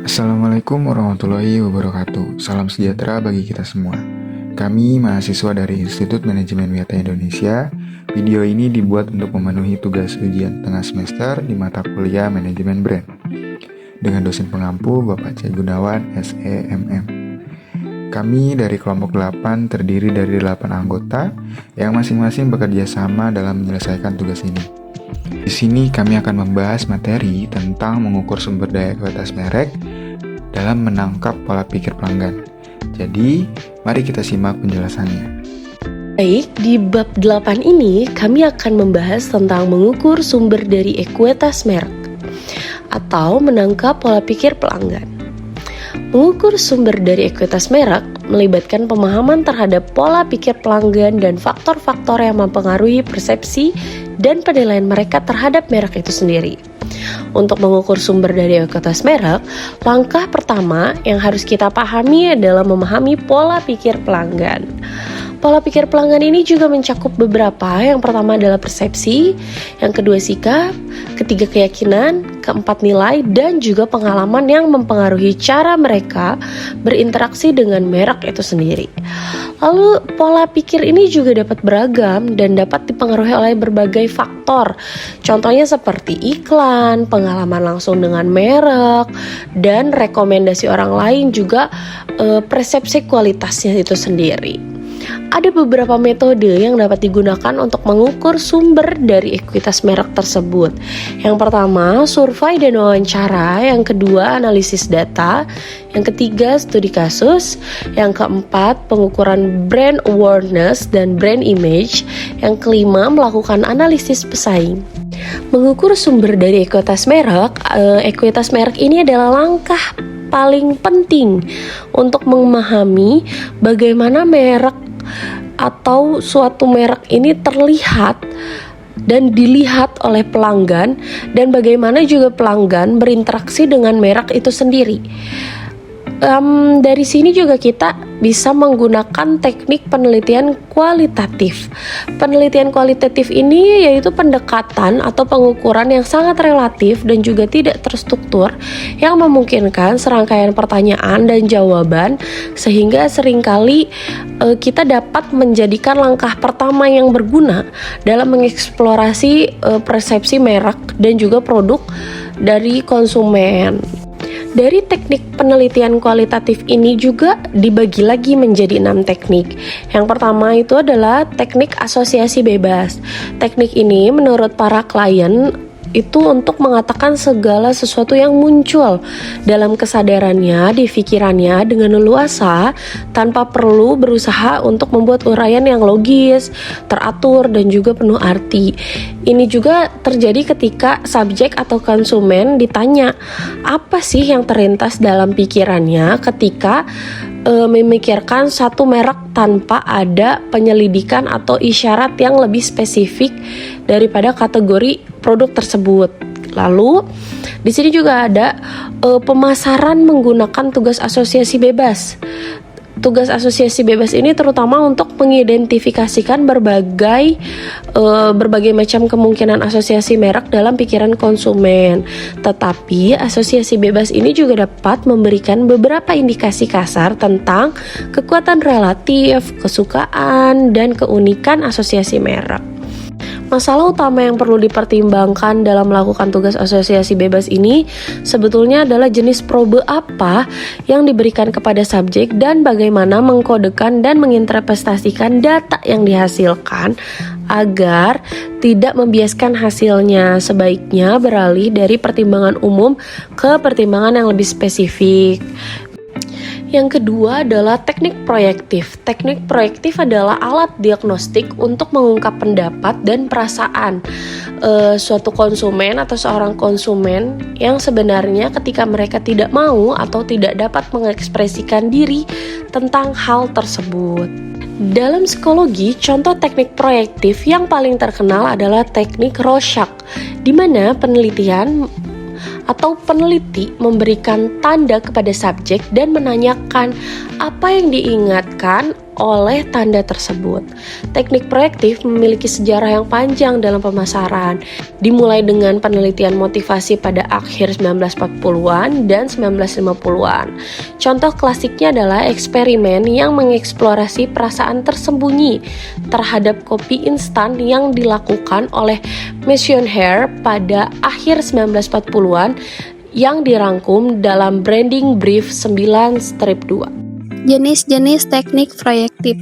Assalamualaikum warahmatullahi wabarakatuh. Salam sejahtera bagi kita semua. Kami mahasiswa dari Institut Manajemen Wisata Indonesia. Video ini dibuat untuk memenuhi tugas ujian tengah semester di mata kuliah Manajemen Brand dengan dosen pengampu Bapak C. Gunawan, SEMM. Kami dari kelompok 8 terdiri dari 8 anggota yang masing-masing bekerja sama dalam menyelesaikan tugas ini. Di sini kami akan membahas materi tentang mengukur sumber daya ekuitas merek dalam menangkap pola pikir pelanggan. Jadi, mari kita simak penjelasannya. Baik, di bab 8 ini kami akan membahas tentang mengukur sumber dari ekuitas merek atau menangkap pola pikir pelanggan. Mengukur sumber dari ekuitas merek melibatkan pemahaman terhadap pola pikir pelanggan dan faktor-faktor yang mempengaruhi persepsi dan penilaian mereka terhadap merek itu sendiri. Untuk mengukur sumber dari ekuitas merek, langkah pertama yang harus kita pahami adalah memahami pola pikir pelanggan. Pola pikir pelanggan ini juga mencakup beberapa. Yang pertama adalah persepsi, yang kedua sikap, ketiga keyakinan, keempat nilai, dan juga pengalaman yang mempengaruhi cara mereka berinteraksi dengan merek itu sendiri. Lalu pola pikir ini juga dapat beragam dan dapat dipengaruhi oleh berbagai faktor. Contohnya seperti iklan, pengalaman langsung dengan merek, dan rekomendasi orang lain juga persepsi kualitasnya itu sendiri. Ada beberapa metode yang dapat digunakan untuk mengukur sumber dari ekuitas merek tersebut. Yang pertama, survei dan wawancara. Yang kedua, analisis data. Yang ketiga, studi kasus. Yang keempat, pengukuran brand awareness dan brand image. Yang kelima, melakukan analisis pesaing. Mengukur sumber dari ekuitas merek ini adalah langkah paling penting untuk memahami bagaimana merek atau suatu merek ini terlihat dan dilihat oleh pelanggan, dan bagaimana juga pelanggan berinteraksi dengan merek itu sendiri. Dari sini juga kita bisa menggunakan teknik penelitian kualitatif. Penelitian kualitatif ini yaitu pendekatan atau pengukuran yang sangat relatif dan juga tidak terstruktur, yang memungkinkan serangkaian pertanyaan dan jawaban, sehingga seringkali kita dapat menjadikan langkah pertama yang berguna dalam mengeksplorasi persepsi merek dan juga produk dari konsumen. Dari teknik penelitian kualitatif ini juga dibagi lagi menjadi 6 teknik. Yang pertama itu adalah teknik asosiasi bebas. Teknik ini menurut para klien itu untuk mengatakan segala sesuatu yang muncul dalam kesadarannya, di pikirannya dengan leluasa tanpa perlu berusaha untuk membuat uraian yang logis, teratur, dan juga penuh arti. Ini juga terjadi ketika subjek atau konsumen ditanya apa sih yang terlintas dalam pikirannya ketika memikirkan satu merek tanpa ada penyelidikan atau isyarat yang lebih spesifik daripada kategori produk tersebut. Lalu di sini juga ada pemasaran menggunakan tugas asosiasi bebas. Tugas asosiasi bebas ini terutama untuk mengidentifikasikan berbagai macam kemungkinan asosiasi merek dalam pikiran konsumen. Tetapi asosiasi bebas ini juga dapat memberikan beberapa indikasi kasar tentang kekuatan relatif, kesukaan, dan keunikan asosiasi merek. Masalah utama yang perlu dipertimbangkan dalam melakukan tugas asosiasi bebas ini sebetulnya adalah jenis probe apa yang diberikan kepada subjek dan bagaimana mengkodekan dan menginterpretasikan data yang dihasilkan agar tidak membiaskan hasilnya. Sebaiknya beralih dari pertimbangan umum ke pertimbangan yang lebih spesifik. Yang kedua adalah teknik proyektif. Teknik proyektif adalah alat diagnostik untuk mengungkap pendapat dan perasaan suatu konsumen atau seorang konsumen yang sebenarnya ketika mereka tidak mau atau tidak dapat mengekspresikan diri tentang hal tersebut. Dalam psikologi, contoh teknik proyektif yang paling terkenal adalah teknik Rorschach, di mana penelitian atau peneliti memberikan tanda kepada subjek dan menanyakan apa yang diingatkan oleh tanda tersebut. Teknik proyektif memiliki sejarah yang panjang dalam pemasaran, dimulai dengan penelitian motivasi pada akhir 1940-an dan 1950-an. Contoh klasiknya adalah eksperimen yang mengeksplorasi perasaan tersembunyi terhadap kopi instan yang dilakukan oleh Maison-Hare pada akhir 1940-an yang dirangkum dalam Branding Brief 9-2. Jenis-jenis teknik proyektif.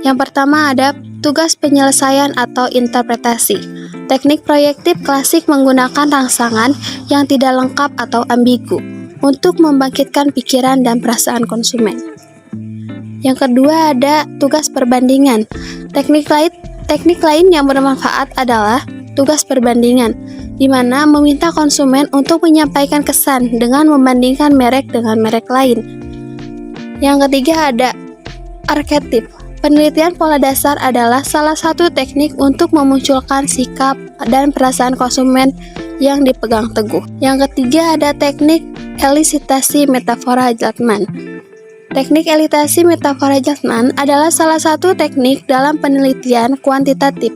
Yang pertama ada tugas penyelesaian atau interpretasi. Teknik proyektif klasik menggunakan rangsangan yang tidak lengkap atau ambigu untuk membangkitkan pikiran dan perasaan konsumen. Yang kedua ada tugas perbandingan. Teknik lain yang bermanfaat adalah tugas perbandingan, di mana meminta konsumen untuk menyampaikan kesan dengan membandingkan merek dengan merek lain. Yang ketiga ada arketip. Penelitian pola dasar adalah salah satu teknik untuk memunculkan sikap dan perasaan konsumen yang dipegang teguh. Yang ketiga ada teknik elisitasi metafora Zeltman. Teknik elisitasi metafora Zeltman adalah salah satu teknik dalam penelitian kuantitatif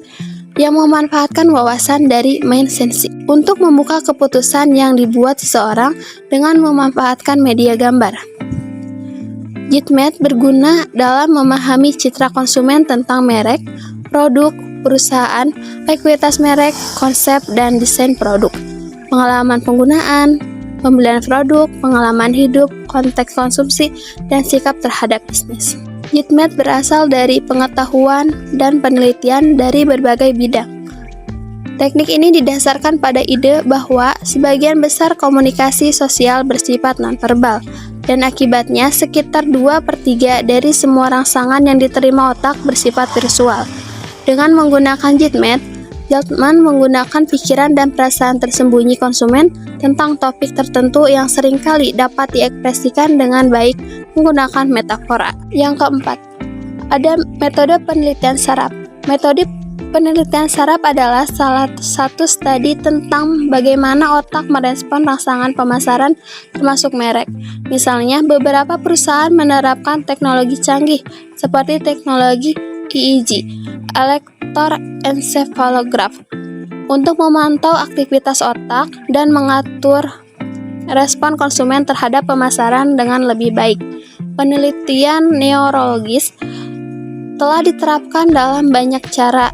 yang memanfaatkan wawasan dari main sensi untuk membuka keputusan yang dibuat seseorang dengan memanfaatkan media gambar. Jitmet berguna dalam memahami citra konsumen tentang merek, produk, perusahaan, ekuitas merek, konsep, dan desain produk, pengalaman penggunaan, pembelian produk, pengalaman hidup, konteks konsumsi, dan sikap terhadap bisnis. Jitmet berasal dari pengetahuan dan penelitian dari berbagai bidang. Teknik ini didasarkan pada ide bahwa sebagian besar komunikasi sosial bersifat nonverbal, dan akibatnya sekitar 2/3 dari semua rangsangan yang diterima otak bersifat visual. Dengan menggunakan Jitmet, Zeltman menggunakan pikiran dan perasaan tersembunyi konsumen tentang topik tertentu yang seringkali dapat diekspresikan dengan baik menggunakan metafora. Yang keempat, ada metode penelitian saraf. Metode penelitian saraf adalah salah satu studi tentang bagaimana otak merespon rangsangan pemasaran termasuk merek. Misalnya, beberapa perusahaan menerapkan teknologi canggih seperti teknologi EEG, elektroencephalograph, untuk memantau aktivitas otak dan mengatur respon konsumen terhadap pemasaran dengan lebih baik. Penelitian neurologis telah diterapkan dalam banyak cara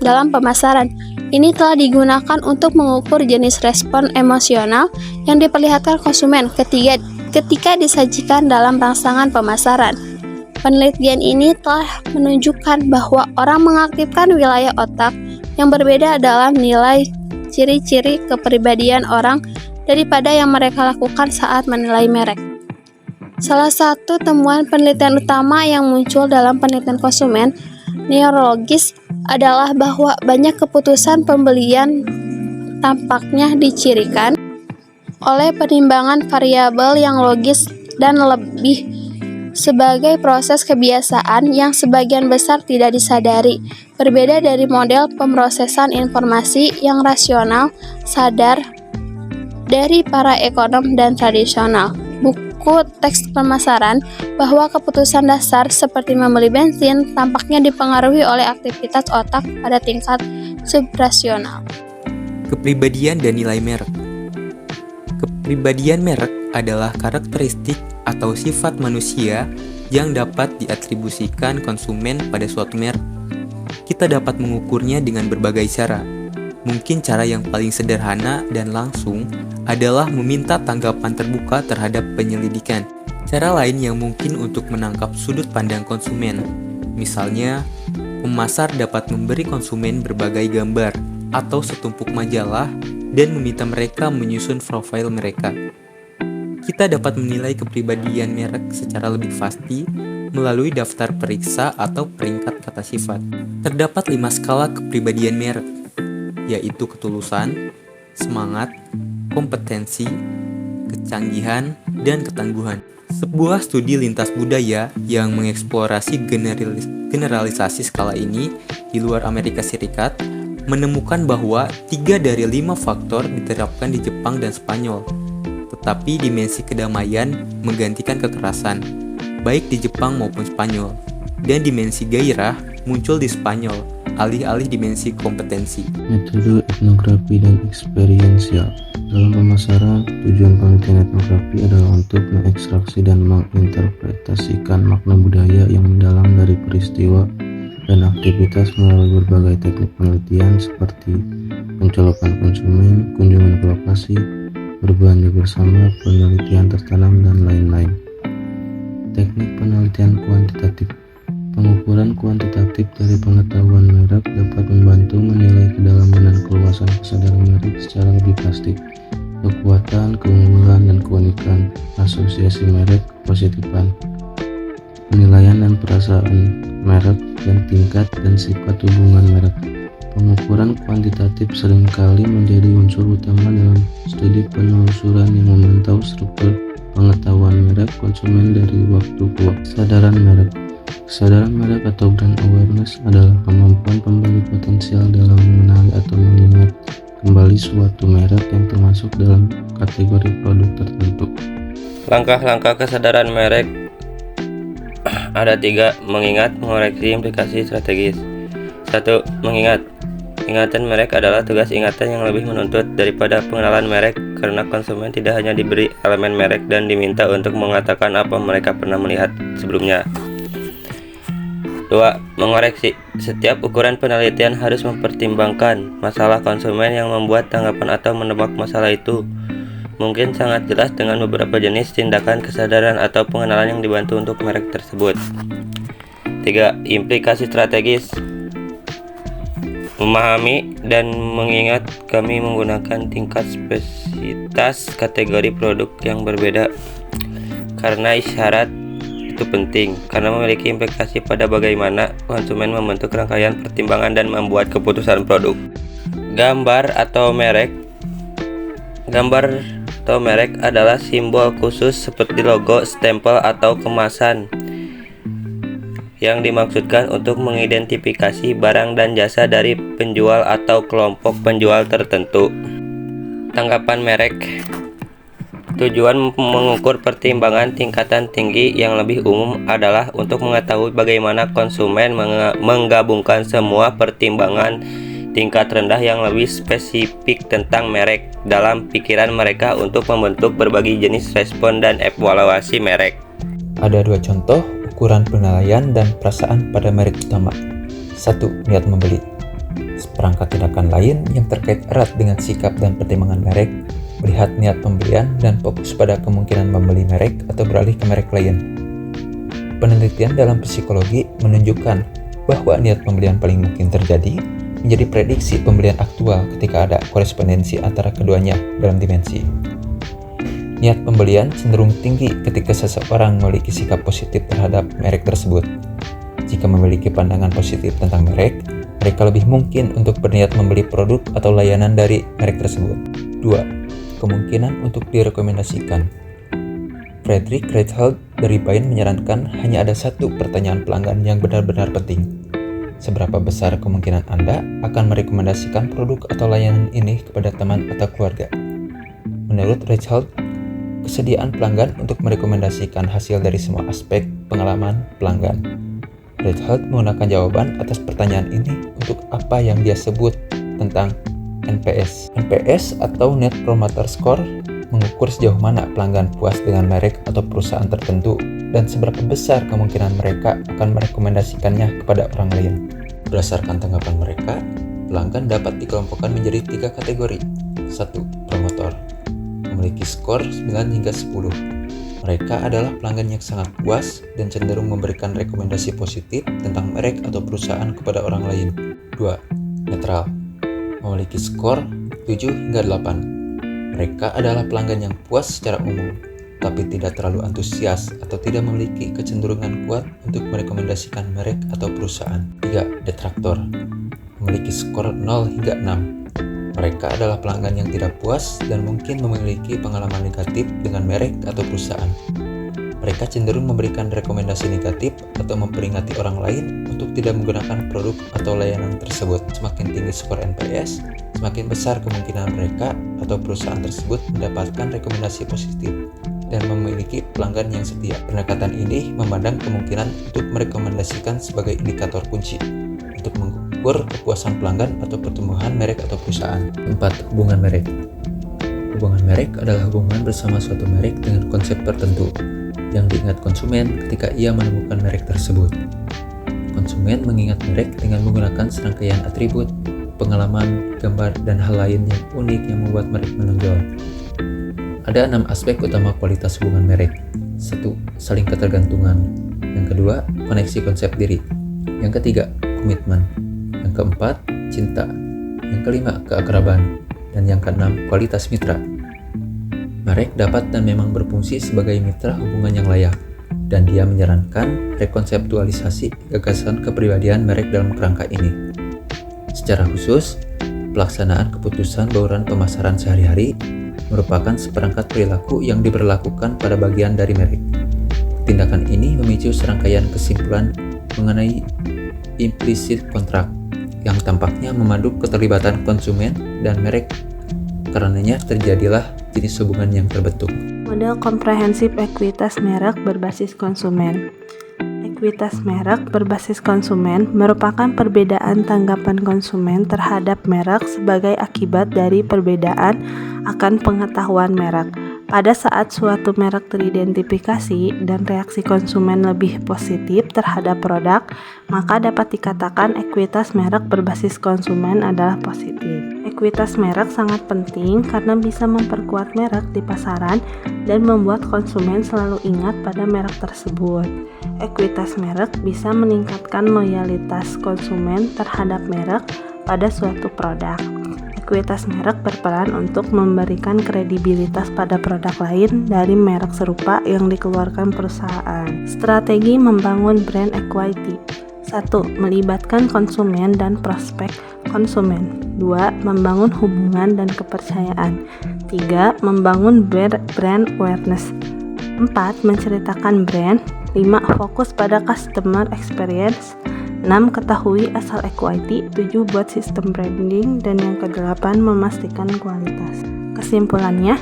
dalam pemasaran. Ini telah digunakan untuk mengukur jenis respon emosional yang diperlihatkan konsumen ketika disajikan dalam rangsangan pemasaran. Penelitian ini telah menunjukkan bahwa orang mengaktifkan wilayah otak yang berbeda dalam nilai ciri-ciri kepribadian orang daripada yang mereka lakukan saat menilai merek. Salah satu temuan penelitian utama yang muncul dalam penelitian konsumen neurologis adalah bahwa banyak keputusan pembelian tampaknya dicirikan oleh penimbangan variabel yang logis dan lebih sebagai proses kebiasaan yang sebagian besar tidak disadari, berbeda dari model pemrosesan informasi yang rasional sadar dari para ekonom dan tradisional. Buku teks pemasaran bahwa keputusan dasar seperti membeli bensin tampaknya dipengaruhi oleh aktivitas otak pada tingkat subrasional. Kepribadian dan nilai merek. Kepribadian merek adalah karakteristik atau sifat manusia yang dapat diatribusikan konsumen pada suatu merek. Kita dapat mengukurnya dengan berbagai cara. Mungkin cara yang paling sederhana dan langsung adalah meminta tanggapan terbuka terhadap penyelidikan. Cara lain yang mungkin untuk menangkap sudut pandang konsumen. Misalnya, pemasar dapat memberi konsumen berbagai gambar atau setumpuk majalah dan meminta mereka menyusun profil mereka. Kita dapat menilai kepribadian merek secara lebih pasti melalui daftar periksa atau peringkat kata sifat. Terdapat 5 skala kepribadian merek, yaitu ketulusan, semangat, kompetensi, kecanggihan, dan ketangguhan. Sebuah studi lintas budaya yang mengeksplorasi generalisasi skala ini di luar Amerika Serikat menemukan bahwa 3 dari 5 faktor diterapkan di Jepang dan Spanyol. Tetapi dimensi kedamaian menggantikan kekerasan, baik di Jepang maupun Spanyol. Dan dimensi gairah muncul di Spanyol, alih-alih dimensi kompetensi. Metode etnografi dan eksperiensial. Dalam pemasaran, tujuan penelitian etnografi adalah untuk mengekstraksi dan menginterpretasikan makna budaya yang mendalam dari peristiwa dan aktivitas melalui berbagai teknik penelitian seperti pencolokan konsumen, kunjungan ke lokasi, berbelanja bersama, penelitian tertanam, dan lain-lain. Teknik penelitian kuantitatif. Pengukuran kuantitatif dari pengetahuan merek dapat membantu menilai kedalaman dan keluasan kesadaran merek secara lebih pasti. Kekuatan, keunggulan, dan keunikan, asosiasi merek, positifan, penilaian dan perasaan merek, dan tingkat dan sifat hubungan merek. Pengukuran kuantitatif seringkali menjadi unsur utama dalam studi penelusuran yang memantau struktur pengetahuan merek konsumen dari waktu ke waktu. Kesadaran merek. Kesadaran merek atau brand awareness adalah kemampuan pembeli potensial dalam mengenali atau mengingat kembali suatu merek yang termasuk dalam kategori produk tertentu. Langkah-langkah kesadaran merek ada 3. Mengingat, mengoreksi, implikasi strategis. 1. Mengingat. Ingatan merek adalah tugas ingatan yang lebih menuntut daripada pengenalan merek, karena konsumen tidak hanya diberi elemen merek dan diminta untuk mengatakan apa mereka pernah melihat sebelumnya. 2. Mengoreksi. Setiap ukuran penelitian harus mempertimbangkan masalah konsumen yang membuat tanggapan atau menebak masalah itu. Mungkin sangat jelas dengan beberapa jenis tindakan kesadaran atau pengenalan yang dibantu untuk merek tersebut. 3. Implikasi strategis. Memahami dan mengingat, kami menggunakan tingkat spesitas kategori produk yang berbeda karena isyarat itu penting, karena memiliki implikasi pada bagaimana konsumen membentuk rangkaian pertimbangan dan membuat keputusan produk. Gambar atau merek. Gambar atau merek adalah simbol khusus seperti logo, stempel, atau kemasan yang dimaksudkan untuk mengidentifikasi barang dan jasa dari penjual atau kelompok penjual tertentu. Tanggapan merek. Tujuan mengukur pertimbangan tingkatan tinggi yang lebih umum adalah untuk mengetahui bagaimana konsumen menggabungkan semua pertimbangan tingkat rendah yang lebih spesifik tentang merek dalam pikiran mereka untuk membentuk berbagai jenis respon dan evaluasi merek. Ada 2 contoh ukuran penilaian dan perasaan pada merek utama. 1. Niat membeli. Seperangkat tindakan lain yang terkait erat dengan sikap dan pertimbangan merek, melihat niat pembelian dan fokus pada kemungkinan membeli merek atau beralih ke merek lain. Penelitian dalam psikologi menunjukkan bahwa niat pembelian paling mungkin terjadi menjadi prediksi pembelian aktual ketika ada korespondensi antara keduanya dalam dimensi. Niat pembelian cenderung tinggi ketika seseorang memiliki sikap positif terhadap merek tersebut. Jika memiliki pandangan positif tentang merek, mereka lebih mungkin untuk berniat membeli produk atau layanan dari merek tersebut. 2. Kemungkinan untuk direkomendasikan. Friedrich Reichheld dari Bain menyarankan hanya ada 1 pertanyaan pelanggan yang benar-benar penting. Seberapa besar kemungkinan Anda akan merekomendasikan produk atau layanan ini kepada teman atau keluarga? Menurut Reichheld, kesediaan pelanggan untuk merekomendasikan hasil dari semua aspek pengalaman pelanggan. Reichheld menggunakan jawaban atas pertanyaan ini untuk apa yang dia sebut tentang NPS. NPS atau Net Promoter Score mengukur sejauh mana pelanggan puas dengan merek atau perusahaan tertentu dan seberapa besar kemungkinan mereka akan merekomendasikannya kepada orang lain. Berdasarkan tanggapan mereka, pelanggan dapat dikelompokkan menjadi 3 kategori. 1. Promotor. Memiliki skor 9 hingga 10. Mereka adalah pelanggan yang sangat puas dan cenderung memberikan rekomendasi positif tentang merek atau perusahaan kepada orang lain. 2. Netral. Memiliki skor 7 hingga 8. Mereka adalah pelanggan yang puas secara umum, tapi tidak terlalu antusias atau tidak memiliki kecenderungan kuat untuk merekomendasikan merek atau perusahaan. 3. Detraktor. Memiliki skor 0 hingga 6. Mereka adalah pelanggan yang tidak puas dan mungkin memiliki pengalaman negatif dengan merek atau perusahaan. Mereka cenderung memberikan rekomendasi negatif atau memperingati orang lain untuk tidak menggunakan produk atau layanan tersebut. Semakin tinggi skor NPS, semakin besar kemungkinan mereka atau perusahaan tersebut mendapatkan rekomendasi positif dan memiliki pelanggan yang setia. Pendekatan ini memandang kemungkinan untuk merekomendasikan sebagai indikator kunci untuk mengukur kepuasan pelanggan atau pertumbuhan merek atau perusahaan. 4. Hubungan merek. Hubungan merek adalah hubungan bersama suatu merek dengan konsep tertentu yang diingat konsumen ketika ia menemukan merek tersebut. Konsumen mengingat merek dengan menggunakan serangkaian atribut, pengalaman, gambar, dan hal lain yang unik yang membuat merek menonjol. Ada 6 aspek utama kualitas hubungan merek. 1. Saling ketergantungan. Yang kedua, koneksi konsep diri. Yang ketiga, komitmen. Yang keempat, cinta. Yang kelima, keakraban. Dan yang keenam, kualitas mitra. Merek dapat dan memang berfungsi sebagai mitra hubungan yang layak, dan dia menyarankan rekonseptualisasi gagasan kepribadian merek dalam kerangka ini. Secara khusus, pelaksanaan keputusan bauran pemasaran sehari-hari merupakan seperangkat perilaku yang diberlakukan pada bagian dari merek. Tindakan ini memicu serangkaian kesimpulan mengenai implisit kontrak yang tampaknya memandu keterlibatan konsumen dan merek. Karenanya terjadilah jenis hubungan yang terbentuk. Model komprehensif ekuitas merek berbasis konsumen. Ekuitas merek berbasis konsumen merupakan perbedaan tanggapan konsumen terhadap merek sebagai akibat dari perbedaan akan pengetahuan merek. Pada saat suatu merek teridentifikasi dan reaksi konsumen lebih positif terhadap produk, maka dapat dikatakan ekuitas merek berbasis konsumen adalah positif. Ekuitas merek sangat penting karena bisa memperkuat merek di pasaran dan membuat konsumen selalu ingat pada merek tersebut. Ekuitas merek bisa meningkatkan loyalitas konsumen terhadap merek pada suatu produk. Ekuitas merek berperan untuk memberikan kredibilitas pada produk lain dari merek serupa yang dikeluarkan perusahaan. Strategi membangun brand equity. 1. Melibatkan konsumen dan prospek konsumen. 2. Membangun hubungan dan kepercayaan. 3. Membangun brand awareness. 4. Menceritakan brand. 5. Fokus pada customer experience. 6. Ketahui asal equity. 7. Buat sistem branding. Dan yang ke-8 memastikan kualitas. Kesimpulannya,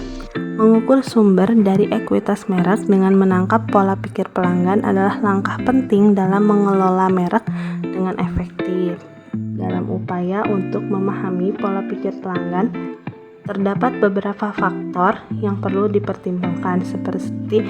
mengukur sumber dari ekuitas merek dengan menangkap pola pikir pelanggan adalah langkah penting dalam mengelola merek dengan efektif. Dalam upaya untuk memahami pola pikir pelanggan, terdapat beberapa faktor yang perlu dipertimbangkan seperti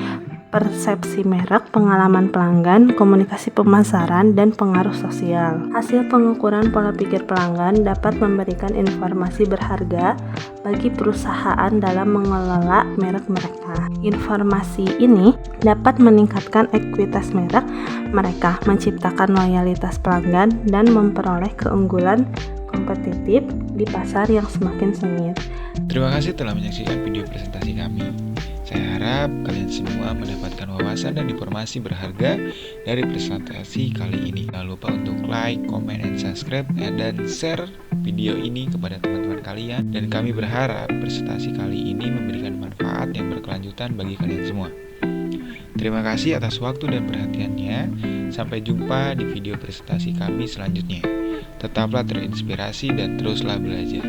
persepsi merek, pengalaman pelanggan, komunikasi pemasaran, dan pengaruh sosial. Hasil pengukuran pola pikir pelanggan dapat memberikan informasi berharga bagi perusahaan dalam mengelola merek mereka. Informasi ini dapat meningkatkan ekuitas merek mereka, menciptakan loyalitas pelanggan, dan memperoleh keunggulan kompetitif di pasar yang semakin sengit. Terima kasih telah menyaksikan video presentasi kami. Saya harap kalian semua mendapatkan wawasan dan informasi berharga dari presentasi kali ini. Jangan lupa untuk like, comment, dan subscribe, dan share video ini kepada teman-teman kalian. Dan kami berharap presentasi kali ini memberikan manfaat yang berkelanjutan bagi kalian semua. Terima kasih atas waktu dan perhatiannya. Sampai jumpa di video presentasi kami selanjutnya. Tetaplah terinspirasi dan teruslah belajar.